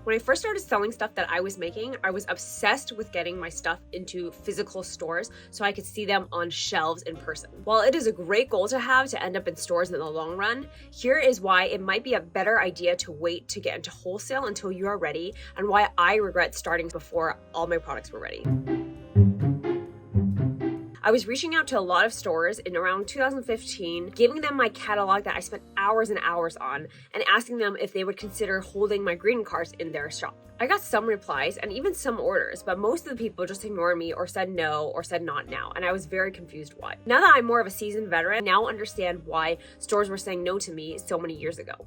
When I first started selling stuff that I was making, I was obsessed with getting my stuff into physical stores so I could see them on shelves in person. While it is a great goal to have to end up in stores in the long run, here is why it might be a better idea to wait to get into wholesale until you are ready, and why I regret starting before all my products were ready. I was reaching out to a lot of stores in around 2015, giving them my catalog that I spent hours and hours on, and asking them if they would consider holding my greeting cards in their shop. I got some replies and even some orders, but most of the people just ignored me or said no or said not now, and I was very confused why. Now that I'm more of a seasoned veteran, I now understand why stores were saying no to me so many years ago.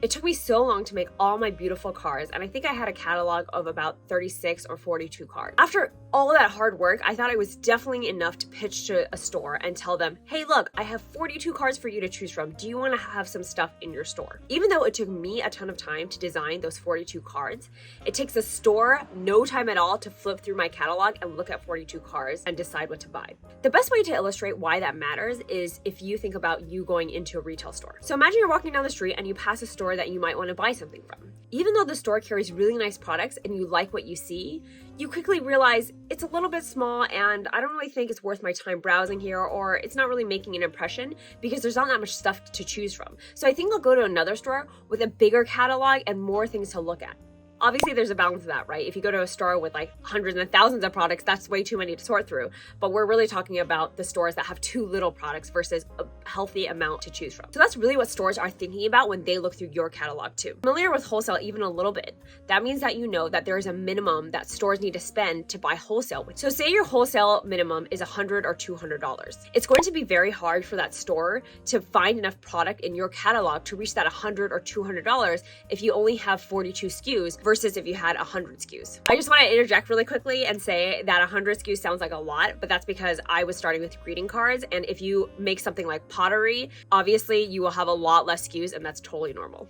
It took me so long to make all my beautiful cards, and I think I had a catalog of about 36 or 42 cards. After all of that hard work, I thought it was definitely enough to pitch to a store and tell them, hey, look, I have 42 cards for you to choose from. Do you want to have some stuff in your store? Even though it took me a ton of time to design those 42 cards, it takes a store no time at all to flip through my catalog and look at 42 cards and decide what to buy. The best way to illustrate why that matters is if you think about you going into a retail store. So imagine you're walking down the street and you pass a store that you might want to buy something from. Even though the store carries really nice products and you like what you see, you quickly realize it's a little bit small and I don't really think it's worth my time browsing here, or it's not really making an impression because there's not that much stuff to choose from. So I think I'll go to another store with a bigger catalog and more things to look at. Obviously, there's a balance to that, right? If you go to a store with like hundreds and thousands of products, that's way too many to sort through. But we're really talking about the stores that have too little products versus a healthy amount to choose from. So that's really what stores are thinking about when they look through your catalog too. Familiar with wholesale even a little bit, that means that you know that there is a minimum that stores need to spend to buy wholesale. So say your wholesale minimum is $100 or $200. It's going to be very hard for that store to find enough product in your catalog to reach that $100 or $200 if you only have 42 SKUs versus if you had 100 SKUs. I just want to interject really quickly and say that 100 SKUs sounds like a lot, but that's because I was starting with greeting cards, and if you make something like pottery, obviously you will have a lot less SKUs, and that's totally normal.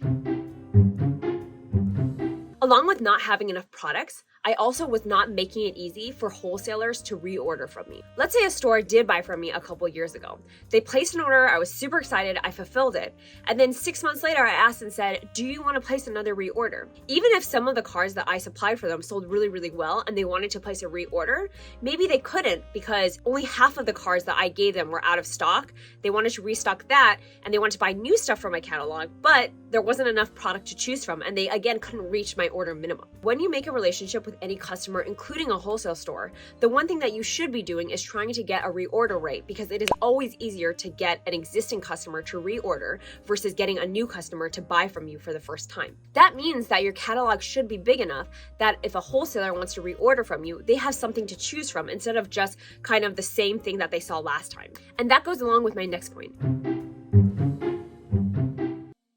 Along with not having enough products, I also was not making it easy for wholesalers to reorder from me. Let's say a store did buy from me a couple years ago. They placed an order, I was super excited, I fulfilled it, and then 6 months later I asked and said, do you want to place another reorder? Even if some of the cards that I supplied for them sold really, really well and they wanted to place a reorder, maybe they couldn't because only half of the cards that I gave them were out of stock. They wanted to restock that and they wanted to buy new stuff from my catalog, but there wasn't enough product to choose from, and they again couldn't reach my order minimum. When you make a relationship with any customer, including a wholesale store, the one thing that you should be doing is trying to get a reorder rate, because it is always easier to get an existing customer to reorder versus getting a new customer to buy from you for the first time. That means that your catalog should be big enough that if a wholesaler wants to reorder from you, they have something to choose from instead of just kind of the same thing that they saw last time. And that goes along with my next point.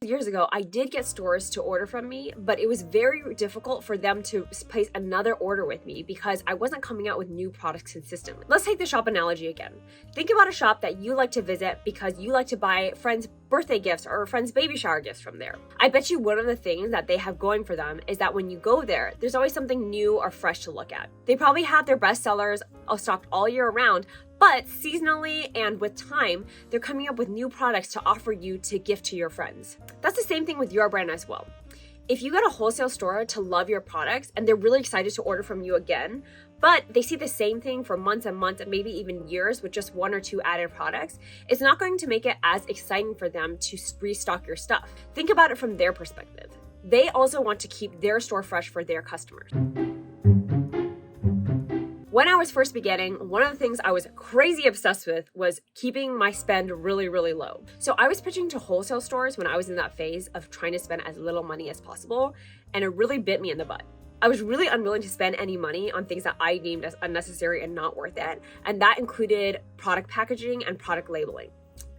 Years ago, I did get stores to order from me, but it was very difficult for them to place another order with me because I wasn't coming out with new products consistently. Let's take the shop analogy again. Think about a shop that you like to visit because you like to buy friends' birthday gifts or friends' baby shower gifts from there. I bet you one of the things that they have going for them is that when you go there, there's always something new or fresh to look at. They probably have their best sellers stocked all year round, but seasonally and with time, they're coming up with new products to offer you to gift to your friends. That's the same thing with your brand as well. If you go to a wholesale store to love your products and they're really excited to order from you again, but they see the same thing for months and months and maybe even years with just one or two added products, it's not going to make it as exciting for them to restock your stuff. Think about it from their perspective. They also want to keep their store fresh for their customers. When I was first beginning, one of the things I was crazy obsessed with was keeping my spend really, really low. So I was pitching to wholesale stores when I was in that phase of trying to spend as little money as possible, and it really bit me in the butt. I was really unwilling to spend any money on things that I deemed as unnecessary and not worth it, and that included product packaging and product labeling.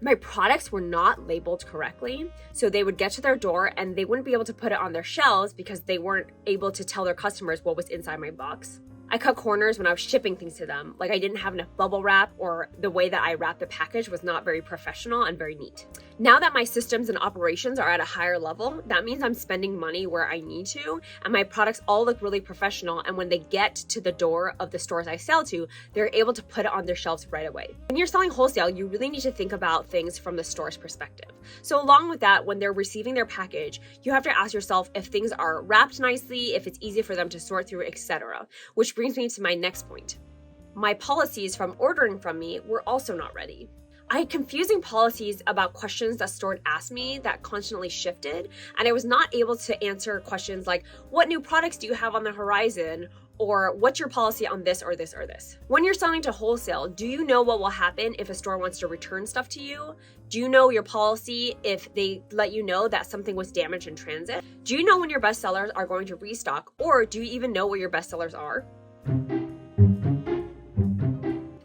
My products were not labeled correctly, so they would get to their door and they wouldn't be able to put it on their shelves because they weren't able to tell their customers what was inside my box. I cut corners when I was shipping things to them, like I didn't have enough bubble wrap, or the way that I wrapped the package was not very professional and very neat. Now that my systems and operations are at a higher level, that means I'm spending money where I need to, and my products all look really professional, and when they get to the door of the stores I sell to, they're able to put it on their shelves right away. When you're selling wholesale, you really need to think about things from the store's perspective. So along with that, when they're receiving their package, you have to ask yourself if things are wrapped nicely, if it's easy for them to sort through, etc. Which brings me to my next point. My policies from ordering from me were also not ready. I had confusing policies about questions that stores asked me that constantly shifted, and I was not able to answer questions like, what new products do you have on the horizon? Or what's your policy on this or this or this? When you're selling to wholesale, do you know what will happen if a store wants to return stuff to you? Do you know your policy if they let you know that something was damaged in transit? Do you know when your best sellers are going to restock, or do you even know what your best sellers are?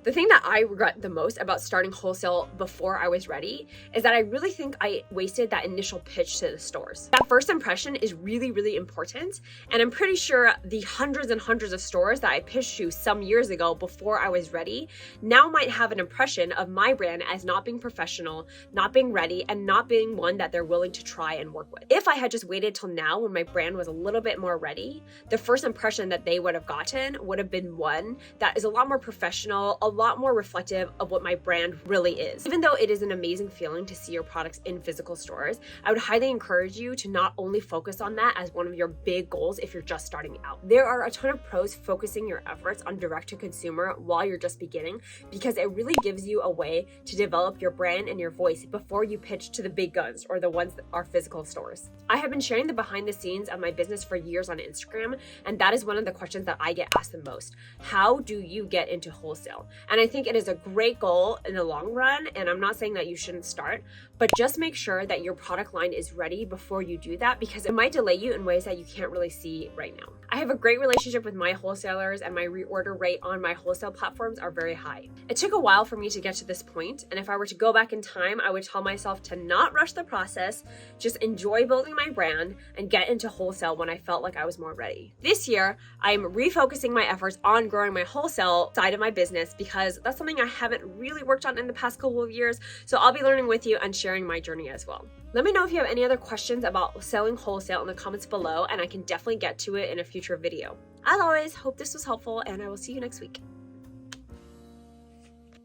The thing that I regret the most about starting wholesale before I was ready is that I really think I wasted that initial pitch to the stores. That first impression is really, really important. And I'm pretty sure the hundreds and hundreds of stores that I pitched to some years ago before I was ready now might have an impression of my brand as not being professional, not being ready, and not being one that they're willing to try and work with. If I had just waited till now when my brand was a little bit more ready, the first impression that they would have gotten would have been one that is a lot more professional, a lot more reflective of what my brand really is. Even though it is an amazing feeling to see your products in physical stores, I would highly encourage you to not only focus on that as one of your big goals if you're just starting out. There are a ton of pros focusing your efforts on direct to consumer while you're just beginning, because it really gives you a way to develop your brand and your voice before you pitch to the big guns or the ones that are physical stores. I have been sharing the behind the scenes of my business for years on Instagram, and that is one of the questions that I get asked the most. How do you get into wholesale? And I think it is a great goal in the long run, and I'm not saying that you shouldn't start, but just make sure that your product line is ready before you do that, because it might delay you in ways that you can't really see right now. I have a great relationship with my wholesalers, and my reorder rate on my wholesale platforms are very high. It took a while for me to get to this point, and if I were to go back in time, I would tell myself to not rush the process, just enjoy building my brand, and get into wholesale when I felt like I was more ready. This year, I'm refocusing my efforts on growing my wholesale side of my business, because that's something I haven't really worked on in the past couple of years, so I'll be learning with you and sharing my journey as well. Let me know if you have any other questions about selling wholesale in the comments below, and I can definitely get to it in a future video. As always, hope this was helpful, and I will see you next week.